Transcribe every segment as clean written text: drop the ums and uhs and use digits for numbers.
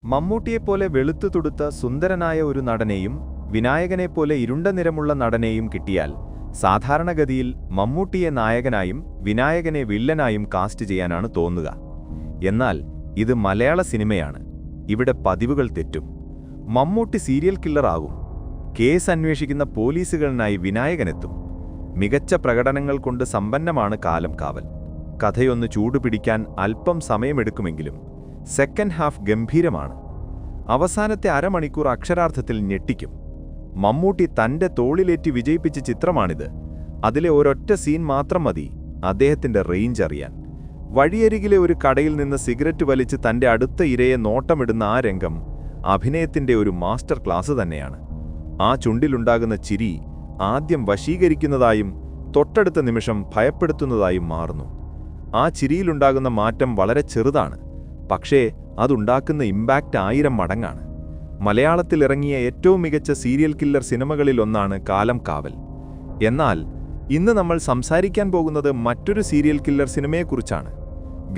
മമ്മൂട്ടിയെപ്പോലെ വെളുത്തു തുടുത്ത സുന്ദരനായ ഒരു നടനെയും വിനായകനെപ്പോലെ ഇരുണ്ട നിറമുള്ള നടനെയും കിട്ടിയാൽ സാധാരണഗതിയിൽ മമ്മൂട്ടിയെ നായകനായും വിനായകനെ വില്ലനായും കാസ്റ്റ് ചെയ്യാനാണ് തോന്നുക. എന്നാൽ ഇത് മലയാള സിനിമയാണ്. ഇവിടെ പതിവുകൾ തെറ്റും. മമ്മൂട്ടി സീരിയൽ കില്ലറാകും. കേസ് അന്വേഷിക്കുന്ന പോലീസുകളിനായി വിനായകനെത്തും. മികച്ച പ്രകടനങ്ങൾ കൊണ്ട് സമ്പന്നമാണ് കാലം കാവൽ. കഥയൊന്ന് ചൂടുപിടിക്കാൻ അല്പം സമയമെടുക്കുമെങ്കിലും സെക്കൻഡ് ഹാഫ് ഗംഭീരമാണ്. അവസാനത്തെ അരമണിക്കൂർ അക്ഷരാർത്ഥത്തിൽ ഞെട്ടിക്കും. മമ്മൂട്ടി തന്റെ തോളിലേറ്റി വിജയിപ്പിച്ച ചിത്രമാണിത്. അതിലെ ഒരൊറ്റ സീൻ മാത്രം മതി അദ്ദേഹത്തിന്റെ റേഞ്ച് അറിയാൻ. വഴിയരികിലെ ഒരു കടയിൽ നിന്ന് സിഗരറ്റ് വലിച്ച് തന്റെ അടുത്ത ഇരയെ നോട്ടമിടുന്ന ആ രംഗം അഭിനയത്തിന്റെ ഒരു മാസ്റ്റർ ക്ലാസ് തന്നെയാണ്. ആ ചുണ്ടിലുണ്ടാകുന്ന ചിരി ആദ്യം വശീകരിക്കുന്നതായും തൊട്ടടുത്ത നിമിഷം ഭയപ്പെടുത്തുന്നതായും മാറുന്നു. ആ ചിരിയിലുണ്ടാകുന്ന മാറ്റം വളരെ ചെറുതാണ്, പക്ഷേ അതുണ്ടാക്കുന്ന ഇമ്പാക്റ്റ് 1000 മടങ്ങാണ്. മലയാളത്തിൽ ഇറങ്ങിയ ഏറ്റവും മികച്ച സീരിയൽ കില്ലർ സിനിമകളിലൊന്നാണ് കാലം കാവൽ. എന്നാൽ ഇന്ന് നമ്മൾ സംസാരിക്കാൻ പോകുന്നത് മറ്റൊരു സീരിയൽ കില്ലർ സിനിമയെക്കുറിച്ചാണ്.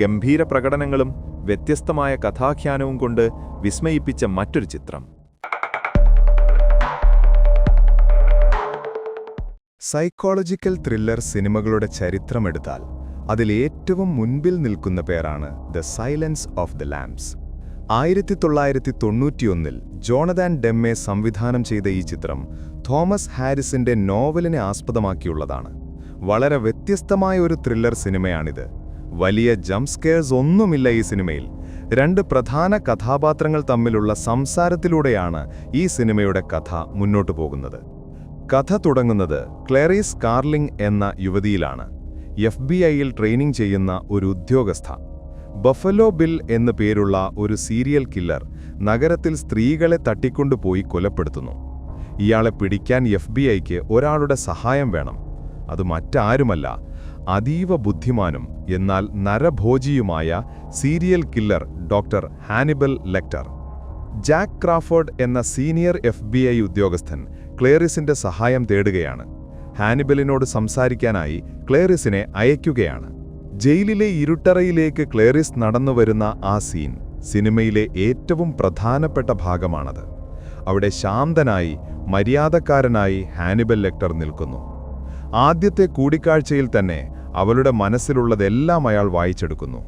ഗംഭീര പ്രകടനങ്ങളും വ്യത്യസ്തമായ കഥാഖ്യാനവും കൊണ്ട് വിസ്മയിപ്പിച്ച മറ്റൊരു ചിത്രം. സൈക്കോളജിക്കൽ ത്രില്ലർ സിനിമകളുടെ ചരിത്രമെടുത്താൽ അതിലേറ്റവും മുൻപിൽ നിൽക്കുന്ന പേരാണ് ദ സൈലൻസ് ഓഫ് ദ ലാംബ്സ്. 1991 ജോണതാൻ ഡെമ്മെ സംവിധാനം ചെയ്ത ഈ ചിത്രം തോമസ് ഹാരിസിന്റെ നോവലിനെ ആസ്പദമാക്കിയുള്ളതാണ്. വളരെ വ്യത്യസ്തമായ ഒരു ത്രില്ലർ സിനിമയാണിത്. വലിയ ജംപ്സ്കെയർസ് ഒന്നുമില്ല ഈ സിനിമയിൽ. 2 പ്രധാന കഥാപാത്രങ്ങൾ തമ്മിലുള്ള സംസാരത്തിലൂടെയാണ് ഈ സിനിമയുടെ കഥ മുന്നോട്ടു പോകുന്നത്. കഥ തുടങ്ങുന്നത് ക്ലേറിസ് കാർലിംഗ് എന്ന യുവതിയിലാണ്. FBI-യിൽ ട്രെയിനിങ് ചെയ്യുന്ന ഒരു ഉദ്യോഗസ്ഥ. ബഫലോ ബിൽ എന്നു പേരുള്ള ഒരു സീരിയൽ കില്ലർ നഗരത്തിൽ സ്ത്രീകളെ തട്ടിക്കൊണ്ടുപോയി കൊലപ്പെടുത്തുന്നു. ഇയാളെ പിടിക്കാൻ FBI-ക്ക് ഒരാളുടെ സഹായം വേണം. അത് മറ്റാരുമല്ല, അതീവ ബുദ്ധിമാനും എന്നാൽ നരഭോജിയുമായ serial killer doctor Hannibal Lecter. Jack Crawford എന്ന സീനിയർ FBI ഉദ്യോഗസ്ഥൻ ക്ലേറിസിന്റെ സഹായം തേടുകയാണ്. ഹാനിബലിനോട് സംസാരിക്കാനായി ക്ലേറിസിനെ അയക്കുകയാണ്. ജയിലിലെ ഇരുട്ടറയിലേക്ക് ക്ലേറിസ് നടന്നുവരുന്ന ആ സീൻ സിനിമയിലെ ഏറ്റവും പ്രധാനപ്പെട്ട ഭാഗമാണത്. അവിടെ ശാന്തനായി മര്യാദക്കാരനായി ഹാനിബൽ ലെക്ടർ നിൽക്കുന്നു. ആദ്യത്തെ കൂടിക്കാഴ്ചയിൽ തന്നെ അവളുടെ മനസ്സിലുള്ളതെല്ലാം അയാൾ വായിച്ചെടുക്കുന്നു.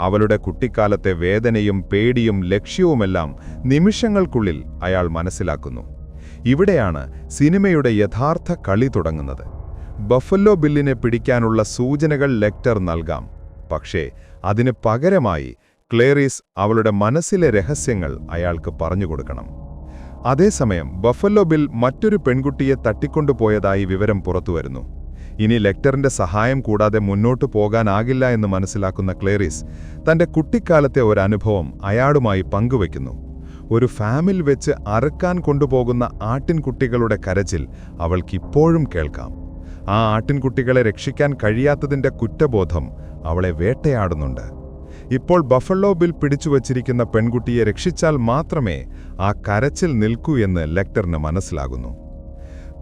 അവളുടെ കുട്ടിക്കാലത്തെ വേദനയും പേടിയും ലക്ഷ്യവുമെല്ലാം നിമിഷങ്ങൾക്കുള്ളിൽ അയാൾ മനസ്സിലാക്കുന്നു. ഇവിടെയാണ് സിനിമയുടെ യഥാർത്ഥ കളി തുടങ്ങുന്നത്. ബഫല്ലോ ബില്ലിനെ പിടിക്കാനുള്ള സൂചനകൾ ലെക്ടർ നൽകാം, പക്ഷേ അതിന് പകരമായി ക്ലേറിസ് അവളുടെ മനസ്സിലെ രഹസ്യങ്ങൾ അയാൾക്ക് പറഞ്ഞുകൊടുക്കണം. അതേസമയം ബഫല്ലോ ബിൽ മറ്റൊരു പെൺകുട്ടിയെ തട്ടിക്കൊണ്ടുപോയതായി വിവരം പുറത്തുവരുന്നു. ഇനി ലെക്ടറിന്റെ സഹായം കൂടാതെ മുന്നോട്ടു പോകാനാകില്ല എന്ന് മനസ്സിലാക്കുന്ന ക്ലേറിസ് തന്റെ കുട്ടിക്കാലത്തെ ഒരനുഭവം അയാളുമായി പങ്കുവയ്ക്കുന്നു. ഒരു ഫാമിൽ വെച്ച് അറുക്കാൻ കൊണ്ടുപോകുന്ന ആട്ടിൻകുട്ടികളുടെ കരച്ചിൽ അവൾക്കിപ്പോഴും കേൾക്കാം. ആ ആട്ടിൻകുട്ടികളെ രക്ഷിക്കാൻ കഴിയാത്തതിന്റെ കുറ്റബോധം അവളെ വേട്ടയാടുന്നുണ്ട്. ഇപ്പോൾ ബഫല്ലോ ബിൽ പിടിച്ചുവച്ചിരിക്കുന്ന പെൺകുട്ടിയെ രക്ഷിച്ചാൽ മാത്രമേ ആ കരച്ചിൽ നിൽക്കൂ എന്ന് ലെക്ടറിന് മനസ്സിലാകുന്നു.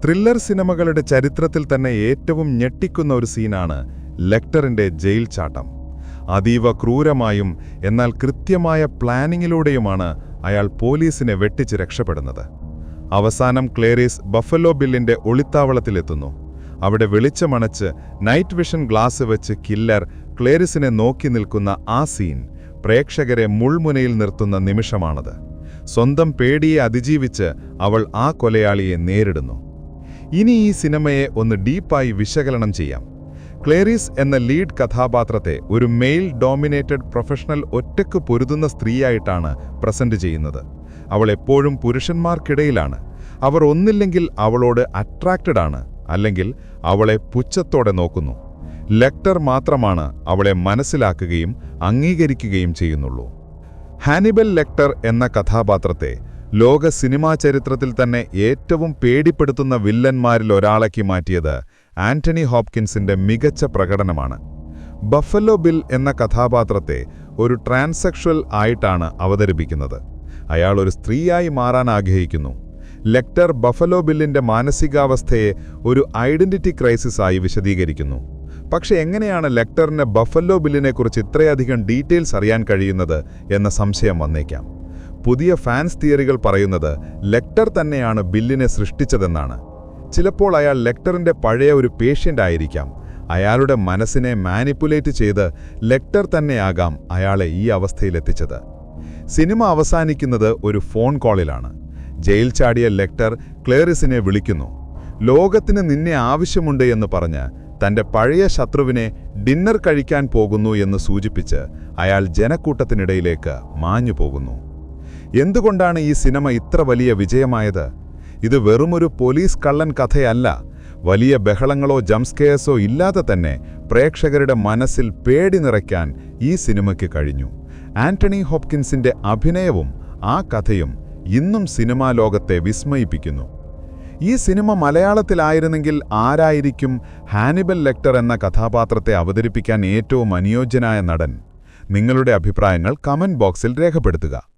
ത്രില്ലർ സിനിമകളുടെ ചരിത്രത്തിൽ തന്നെ ഏറ്റവും ഞെട്ടിക്കുന്ന ഒരു സീനാണ് ലെക്ടറിന്റെ ജയിൽ ചാട്ടം. അതീവ ക്രൂരമായും എന്നാൽ കൃത്യമായ പ്ലാനിങ്ങിലൂടെയുമാണ് അയാൾ പോലീസിനെ വെട്ടിച്ച് രക്ഷപ്പെടുന്നത്. അവസാനം ക്ലേറിസ് ബഫല്ലോ ബില്ലിന്റെ ഒളിത്താവളത്തിലെത്തുന്നു. അവിടെ വെളിച്ചമണച്ച് നൈറ്റ് വിഷൻ ഗ്ലാസ് വെച്ച് കില്ലർ ക്ലേറിസിനെ നോക്കി നിൽക്കുന്ന ആ സീൻ പ്രേക്ഷകരെ മുൾമുനയിൽ നിർത്തുന്ന നിമിഷമാണത്. സ്വന്തം പേടിയെ അതിജീവിച്ച് അവൾ ആ കൊലയാളിയെ നേരിടുന്നു. ഇനി ഈ സിനിമയെ ഒന്ന് ഡീപ്പായി വിശകലനം ചെയ്യാം. ക്ലേറിസ് എന്ന ലീഡ് കഥാപാത്രത്തെ ഒരു മെയിൽ ഡോമിനേറ്റഡ് പ്രൊഫഷണൽ ഒറ്റയ്ക്ക് പൊരുതുന്ന സ്ത്രീയായിട്ടാണ് പ്രസന്റ് ചെയ്യുന്നത്. അവൾ എപ്പോഴും പുരുഷന്മാർക്കിടയിലാണ്. അവർ ഒന്നില്ലെങ്കിൽ അവളോട് അട്രാക്റ്റഡ് ആണ്, അല്ലെങ്കിൽ അവളെ പുച്ഛത്തോടെ നോക്കുന്നു. ലെക്ടർ മാത്രമാണ് അവളെ മനസ്സിലാക്കുകയും അംഗീകരിക്കുകയും ചെയ്യുന്നുള്ളൂ. ഹാനിബൽ ലെക്ടർ എന്ന കഥാപാത്രത്തെ ലോക സിനിമാ ചരിത്രത്തിൽ തന്നെ ഏറ്റവും പേടിപ്പെടുത്തുന്ന വില്ലന്മാരിൽ ഒരാളാക്കി മാറ്റിയത് ആന്റണി ഹോപ്കിൻസിന്റെ മികച്ച പ്രകടനമാണ്. ബഫല്ലോ ബിൽ എന്ന കഥാപാത്രത്തെ ഒരു ട്രാൻസെക്ഷൽ ആയിട്ടാണ് അവതരിപ്പിക്കുന്നത്. അയാൾ ഒരു സ്ത്രീയായി മാറാൻ ആഗ്രഹിക്കുന്നു. ലെക്ടർ ബഫല്ലോ ബില്ലിന്റെ മാനസികാവസ്ഥയെ ഒരു ഐഡന്റിറ്റി ക്രൈസിസ് ആയി വിശദീകരിക്കുന്നു. പക്ഷെ എങ്ങനെയാണ് ലെക്ടറിന് ബഫല്ലോ ബില്ലിനെക്കുറിച്ച് ഇത്രയധികം ഡീറ്റെയിൽസ് അറിയാൻ കഴിയുന്നത് എന്ന സംശയം വന്നേക്കാം. പുതിയ ഫാൻസ് തിയറികൾ പറയുന്നത് ലെക്ടർ തന്നെയാണ് ബില്ലിനെ സൃഷ്ടിച്ചതെന്നാണ്. ചിലപ്പോൾ അയാൾ ലെക്ടറിന്റെ പഴയ ഒരു പേഷ്യൻ്റ് ആയിരിക്കാം. അയാളുടെ മനസ്സിനെ മാനിപ്പുലേറ്റ് ചെയ്ത് ലെക്ടർ തന്നെയാകാം അയാളെ ഈ അവസ്ഥയിലെത്തിച്ചത്. സിനിമ അവസാനിക്കുന്നത് ഒരു ഫോൺ കോളിലാണ്. ജയിൽ ചാടിയ ലെക്ടർ ക്ലേറിസിനെ വിളിക്കുന്നു. ലോകത്തിന് നിന്നെ ആവശ്യമുണ്ട് എന്ന് പറഞ്ഞ് തന്റെ പഴയ ശത്രുവിനെ ഡിന്നർ കഴിക്കാൻ പോകുന്നു എന്ന് സൂചിപ്പിച്ച് അയാൾ ജനക്കൂട്ടത്തിനിടയിലേക്ക് മാഞ്ഞു പോകുന്നു. എന്തുകൊണ്ടാണ് ഈ സിനിമ ഇത്ര വലിയ വിജയമായത്? ഇത് വെറുമൊരു പോലീസ് കള്ളൻ കഥയല്ല. വലിയ ബഹളങ്ങളോ ജംസ്കെയർസോ ഇല്ലാതെ തന്നെ പ്രേക്ഷകരുടെ മനസ്സിൽ പേടി നിറയ്ക്കാൻ ഈ സിനിമയ്ക്ക് കഴിഞ്ഞു. ആന്റണി ഹോപ്കിൻസിന്റെ അഭിനയവും ആ കഥയും ഇന്നും സിനിമാ ലോകത്തെ വിസ്മയിപ്പിക്കുന്നു. ഈ സിനിമ മലയാളത്തിലായിരുന്നെങ്കിൽ ആരായിരിക്കും ഹാനിബൽ ലെക്ടർ എന്ന കഥാപാത്രത്തെ അവതരിപ്പിക്കാൻ ഏറ്റവും അനുയോജ്യനായ നടൻ? നിങ്ങളുടെ അഭിപ്രായങ്ങൾ കമന്റ് ബോക്സിൽ രേഖപ്പെടുത്തുക.